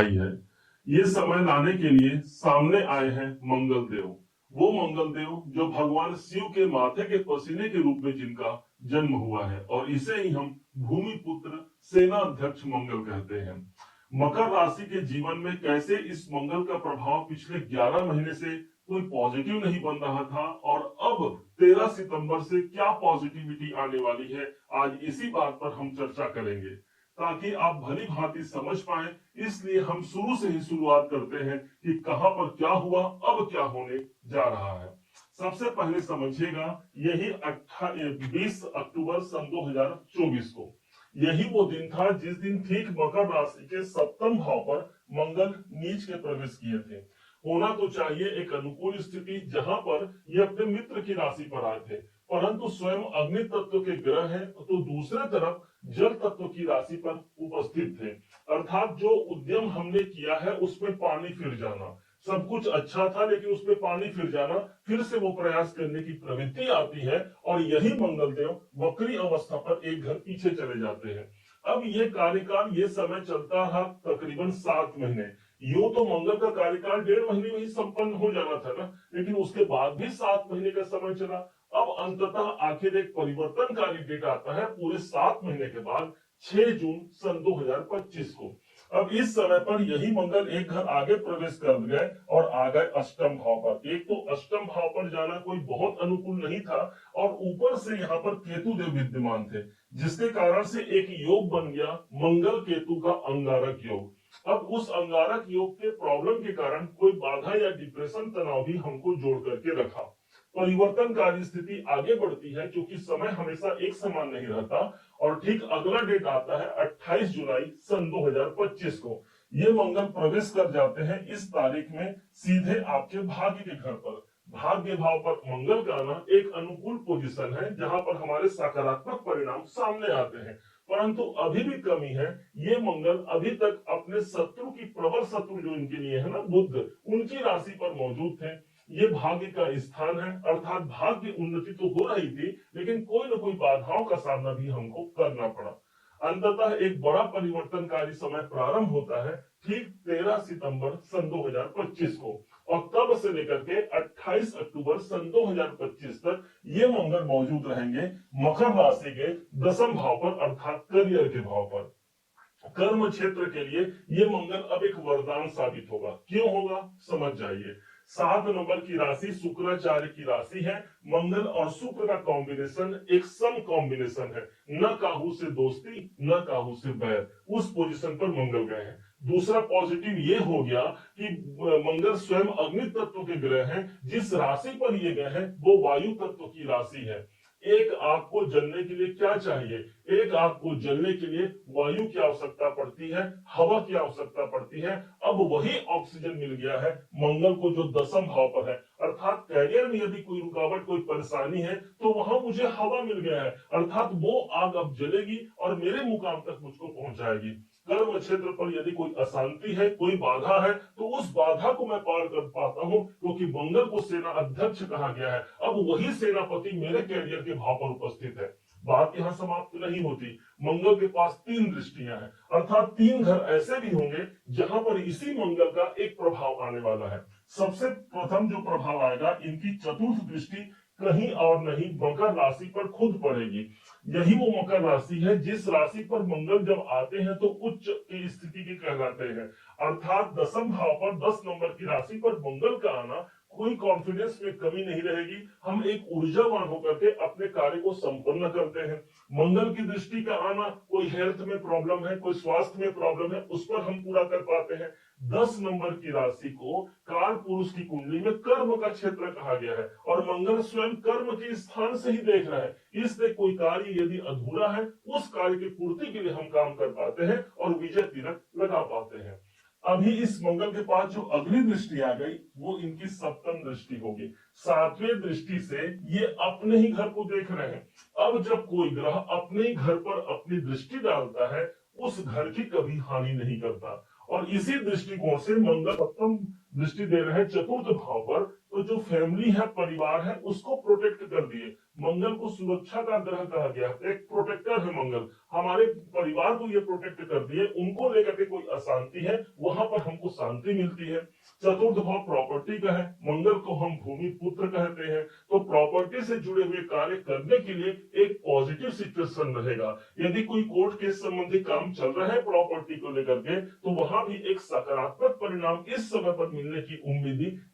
आई है। ये समय लाने के लिए सामने आए हैं मंगल देव, वो मंगल देव जो भगवान शिव के माथे के पसीने के रूप में जिनका जन्म हुआ है, और इसे ही हम भूमि पुत्र सेना अध्यक्ष मंगल कहते हैं। मकर राशि के जीवन में कैसे इस मंगल का प्रभाव पिछले 11 महीने से कोई पॉजिटिव नहीं बन रहा था, और अब 13 सितंबर से क्या पॉजिटिविटी आने वाली है, आज इसी बात पर हम चर्चा करेंगे ताकि आप भली भांति समझ पाए। इसलिए हम शुरू से ही शुरुआत करते हैं कि कहां पर क्या हुआ, अब क्या होने जा रहा है। सबसे पहले समझिएगा, यही 20 अक्टूबर सन 2024 को यही वो दिन था जिस दिन ठीक मकर राशि के सप्तम भाव पर मंगल नीच के प्रवेश किए थे। होना तो चाहिए एक अनुकूल स्थिति जहां पर ये अपने मित्र की राशि पर आए थे, परंतु स्वयं अग्नि तत्व के ग्रह हैं तो दूसरे तरफ जल तत्व की राशि पर उपस्थित थे। अर्थात जो उद्यम हमने किया है उसमें पानी फिर जाना, सब कुछ अच्छा था लेकिन उसमें पानी फिर जाना, फिर से वो प्रयास करने की प्रवृत्ति आती है, और यही मंगल देव वक्री अवस्था पर एक घर पीछे चले जाते हैं। अब ये कार्यकाल, ये समय चलता रहा तकरीबन 7 महीने। यूं तो मंगल का कार्यकाल 1.5 महीने में ही संपन्न हो जाना था ना, लेकिन उसके बाद भी 7 महीने का समय चला। अब अंततः आखिर एक परिवर्तनकारी डेट आता है पूरे 7 महीने के बाद, 6 जून सन 2025 को। अब इस समय पर यही मंगल एक घर आगे प्रवेश कर गए और आ गए अष्टम भाव पर। एक तो अष्टम भाव पर जाना कोई बहुत अनुकूल नहीं था, और ऊपर से यहाँ पर केतु देव विद्यमान थे, जिसके कारण से एक योग बन गया मंगल केतु का अंगारक योग। अब उस अंगारक योग के प्रॉब्लम के कारण कोई बाधा या डिप्रेशन तनाव भी हमको जोड़ करके रखा। परिवर्तनकारी स्थिति आगे बढ़ती है क्योंकि समय हमेशा एक समान नहीं रहता, और ठीक अगला डेट आता है 28 जुलाई सन 2025 को। ये मंगल प्रवेश कर जाते हैं इस तारीख में सीधे आपके भाग्य के घर पर। भाग्य भाव पर मंगल का आना एक अनुकूल पोजीशन है जहां पर हमारे सकारात्मक परिणाम सामने आते हैं, परंतु अभी भी कमी है। ये मंगल अभी तक अपने शत्रु की, प्रबल शत्रु जो इनके लिए है ना बुध, उनकी राशि पर मौजूद थे। ये भाग्य का स्थान है, अर्थात भाग्य उन्नति तो हो रही थी लेकिन कोई न कोई बाधाओं का सामना भी हमको करना पड़ा। अंततः एक बड़ा परिवर्तनकारी समय प्रारंभ होता है ठीक 13 सितंबर सन 2025 को, और तब से लेकर के 28 अक्टूबर सन 2025 तक ये मंगल मौजूद रहेंगे मकर राशि के 10वें भाव पर, अर्थात करियर के भाव पर। कर्म क्षेत्र के लिए ये मंगल अब एक वरदान साबित होगा। क्यों होगा, समझ जाइए। 7 नंबर की राशि शुक्राचार्य की राशि है। मंगल और शुक्र का कॉम्बिनेशन एक सम कॉम्बिनेशन है, न काहू से दोस्ती न काहू से बैर, उस पोजीशन पर मंगल गए हैं। दूसरा पॉजिटिव ये हो गया कि मंगल स्वयं अग्नि तत्व के ग्रह हैं। जिस राशि पर ये गए हैं वो वायु तत्व की राशि है। एक आग को जलने के लिए क्या चाहिए, एक आग को जलने के लिए वायु की आवश्यकता पड़ती है, हवा की आवश्यकता पड़ती है। अब वही ऑक्सीजन मिल गया है मंगल को जो 10वें भाव पर है, अर्थात कैरियर में यदि कोई रुकावट, कोई परेशानी है तो वहां मुझे हवा मिल गया है, अर्थात वो आग अब जलेगी और मेरे मुकाम तक मुझको पहुंचाएगी। कर्म क्षेत्र पर यदि कोई अशांति है, कोई बाधा है, तो उस बाधा को मैं पार कर पाता हूं क्योंकि मंगल को सेना अध्यक्ष कहा गया है। अब वही सेनापति मेरे कैरियर के भाव पर उपस्थित है। बात यहाँ समाप्त नहीं होती। मंगल के पास 3 दृष्टियां हैं, अर्थात 3 घर ऐसे भी होंगे जहां पर इसी मंगल का एक प्रभाव आने वाला है। सबसे प्रथम जो प्रभाव आएगा, इनकी चतुर्थ दृष्टि कहीं और नहीं मकर राशि पर खुद पड़ेगी। यही वो मकर राशि है जिस राशि पर मंगल जब आते हैं तो उच्च की स्थिति के कहलाते हैं, अर्थात 10वें भाव पर 10 नंबर की राशि पर मंगल का आना, कोई कॉन्फिडेंस में कमी नहीं रहेगी। हम एक ऊर्जावान होकर के अपने कार्य को संपन्न करते हैं। मंगल की दृष्टि का आना, कोई हेल्थ में प्रॉब्लम है, कोई स्वास्थ्य में प्रॉब्लम है, उस पर हम पूरा कर पाते हैं। 10 नंबर की राशि को काल पुरुष की कुंडली में कर्म का क्षेत्र कहा गया है, और मंगल स्वयं कर्म के स्थान से ही देख रहा है। इसलिए कोई कार्य यदि अधूरा है, उस कार्य की पूर्ति के लिए हम काम कर पाते हैं और विजय तिलक लगा पाते हैं। अभी इस मंगल के पास जो अगली दृष्टि आ गई वो इनकी सप्तम दृष्टि होगी। 7वें दृष्टि से ये अपने ही घर को देख रहे हैं। अब जब कोई ग्रह अपने ही घर पर अपनी दृष्टि डालता है, उस घर की कभी हानि नहीं करता, और इसी दृष्टिकोण से मंगल सप्तम दृष्टि दे रहे हैं चतुर्थ भाव पर, तो जो फैमिली है, परिवार है, उसको प्रोटेक्ट कर दिए। मंगल को सुरक्षा का ग्रह कहा गया, एक प्रोटेक्टर है मंगल। हमारे परिवार को ये प्रोटेक्ट करती है, उनको लेकर के कोई अशांति है वहां पर हमको शांति मिलती है। चतुर्थ भाव प्रॉपर्टी का है, मंगल को हम भूमि पुत्र कहते हैं, तो प्रॉपर्टी से जुड़े हुए कार्य करने के लिए एक पॉजिटिव सिचुएशन रहेगा। यदि कोई कोर्ट केस संबंधी काम चल रहा है प्रॉपर्टी को लेकर के, तो वहां भी एक सकारात्मक परिणाम इस समय पर मिलने की उम्मीद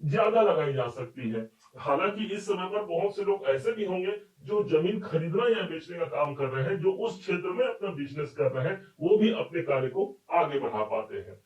ज्यादा लगाई जा सकती है। हालांकि इस समय पर बहुत से लोग ऐसे भी होंगे जो जमीन खरीदना या बेचने का काम कर रहे हैं, जो उस क्षेत्र में अपना बिजनेस कर रहे हैं, वो भी अपने कार्य को आगे बढ़ा पाते हैं।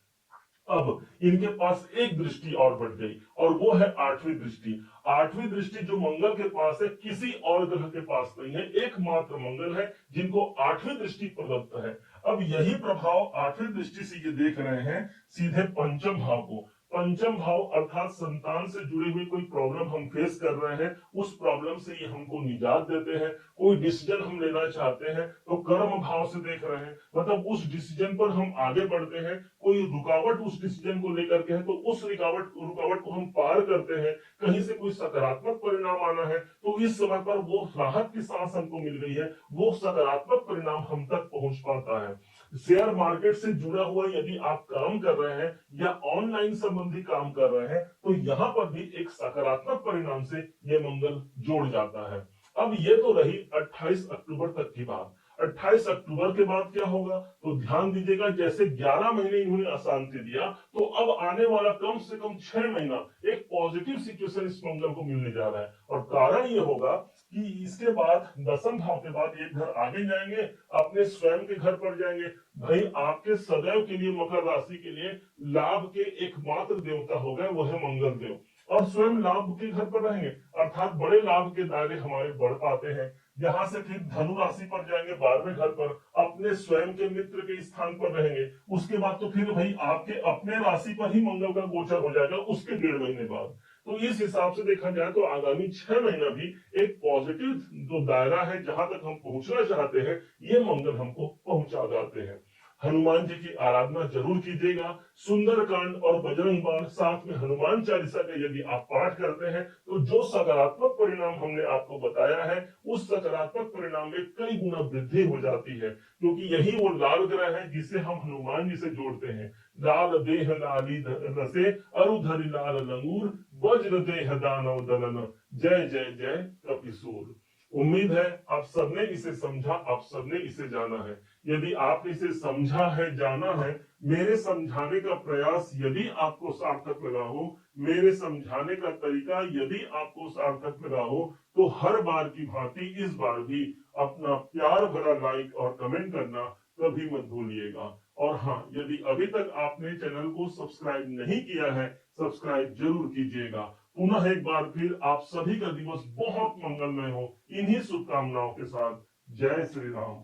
अब इनके पास एक दृष्टि और बढ़ गई और वो है आठवीं दृष्टि। आठवीं दृष्टि जो मंगल के पास है, किसी और ग्रह के पास नहीं है, एकमात्र मंगल है जिनको आठवीं दृष्टि प्रदत्त है। अब यही प्रभाव आठवीं दृष्टि से ये देख रहे हैं सीधे पंचम भाव को। पंचम भाव अर्थात संतान से जुड़ी हुई कोई प्रॉब्लम हम फेस कर रहे हैं, उस प्रॉब्लम से ये हमको निजात देते हैं। कोई डिसीजन हम लेना चाहते हैं तो कर्म भाव से देख रहे हैं, मतलब उस डिसीजन पर हम आगे बढ़ते हैं। कोई रुकावट उस डिसीजन को लेकर के है तो उस रुकावट को हम पार करते हैं। कहीं से कोई सकारात्मक परिणाम आना है तो इस समय पर वो राहत की सांस हमको मिल गई है, वो सकारात्मक परिणाम हम तक पहुंच पाता है। शेयर मार्केट से जुड़ा हुआ यदि आप काम कर रहे हैं या ऑनलाइन संबंधी काम कर रहे हैं तो यहाँ पर भी एक सकारात्मक परिणाम से ये मंगल जोड़ जाता है। अब ये तो रही 28 अक्टूबर तक की बात। 28 अक्टूबर के बाद क्या होगा तो ध्यान दीजिएगा, जैसे 11 महीने इन्होंने अशांति दिया, तो अब आने वाला कम से कम 6 महीना एक पॉजिटिव सिचुएशन इस मंगल को मिलने जा रहा है। और कारण ये होगा कि इसके बाद दसम भाव के बाद एक घर आगे जाएंगे, अपने स्वयं के घर पर जाएंगे। भाई आपके सदैव के लिए मकर राशि के लिए लाभ के एकमात्र देवता हो गए वो है मंगल देव, और स्वयं लाभ के घर पर रहेंगे, अर्थात बड़े लाभ के दायरे हमारे बढ़ पाते हैं। यहाँ से फिर धनु राशि पर जाएंगे, 12वें घर पर अपने स्वयं के मित्र के स्थान पर रहेंगे। उसके बाद तो फिर भाई आपके अपने राशि पर ही मंगल का गोचर हो जाएगा उसके 1.5 महीने बाद। तो इस हिसाब से देखा जाए तो आगामी 6 महीना भी एक पॉजिटिव जो दायरा है, जहां तक हम पहुंचना चाहते हैं ये मंगल हमको पहुंचा जाते हैं। हनुमान जी की आराधना जरूर कीजिएगा। सुंदरकांड और बजरंग बाण साथ में हनुमान चालीसा का यदि आप पाठ करते हैं तो जो सकारात्मक परिणाम हमने आपको बताया है उस सकारात्मक परिणाम में कई गुना वृद्धि हो जाती है, क्योंकि यही वो लाल ग्रह है जिसे हम हनुमान जी से जोड़ते हैं। लाल देह लाली रसे अरुधरि लाल लंगूर, वज्र देह दानव दलन, जय जय जय कपिसूर। उम्मीद है आप सबने इसे समझा, आप सबने इसे जाना है। यदि आपने इसे समझा है, जाना है, मेरे समझाने का प्रयास यदि आपको सार्थक लगा हो, मेरे समझाने का तरीका यदि आपको सार्थक लगा हो, तो हर बार की भांति इस बार भी अपना प्यार भरा लाइक और कमेंट करना कभी मत भूलिएगा। और हाँ, यदि अभी तक आपने चैनल को सब्सक्राइब नहीं किया है, सब्सक्राइब जरूर कीजिएगा। पुनः एक बार फिर आप सभी का दिवस बहुत मंगलमय हो, इन्हीं शुभकामनाओं के साथ। जय श्री राम।